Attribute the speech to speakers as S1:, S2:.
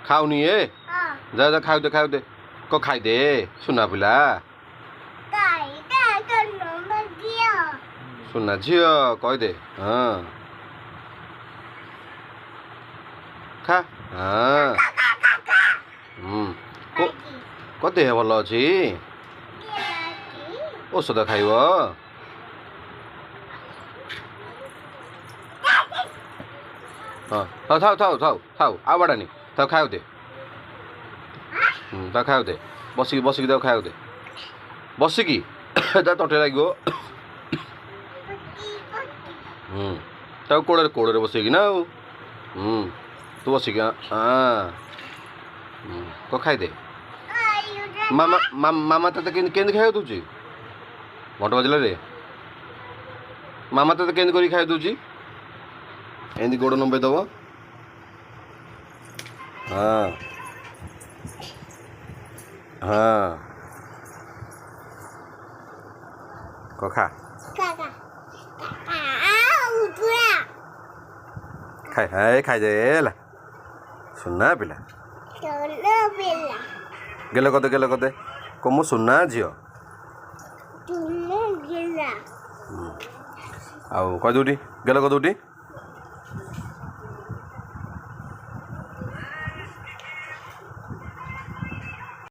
S1: ଖାଉନି ଏ ଯା ଯା ଖାଉ ଦେ କ ଖାଇଦେ ସୁନା ପିଲା ସୁନା ଝିଅ କହିଦେ ହଁ ଖା ହଁ କ ଦେହ ଭଲ ଅଛି ଔଷଧ ଖାଇବ ହଁ ଥାଉ ଆଉ ବାଡ଼ାନି ତାକୁ ଖାଇବାକୁ ଦେ ତାକୁ ଖାଇବାକୁ ଦେ ବସିକି ତାକୁ ଖାଇବାକୁ ଦେ ବସିକି ତା ତଣ୍ଟିରେ ଲାଗିବ ତାକୁ କୋଳରେ ବସେଇକି ନା ଆଉ ତୁ ବସିକି କ ଖାଇଦେ ମାମା ତତେ କେମିତି ଖାଇବାକୁ ଦେଉଛି ଘଣ୍ଟ ବାଜିଲାରେ ମାମା ତତେ କେମିତି କରିକି ଖାଇବାକୁ ଦେଉଛି ଏମିତି ଗୋଡ଼ ନମ୍ବେଇ ଦେବ ହଁ ହଁ ଖା ଖାଇଦେ ହେଲା ସୁନା ପିଲା ଗେଲ କରିଦେ କ ମୁଁ ସୁନା ଝିଅ ଆଉ କହିଦେଉଟି ଗେଲ କରିଦେଉଟି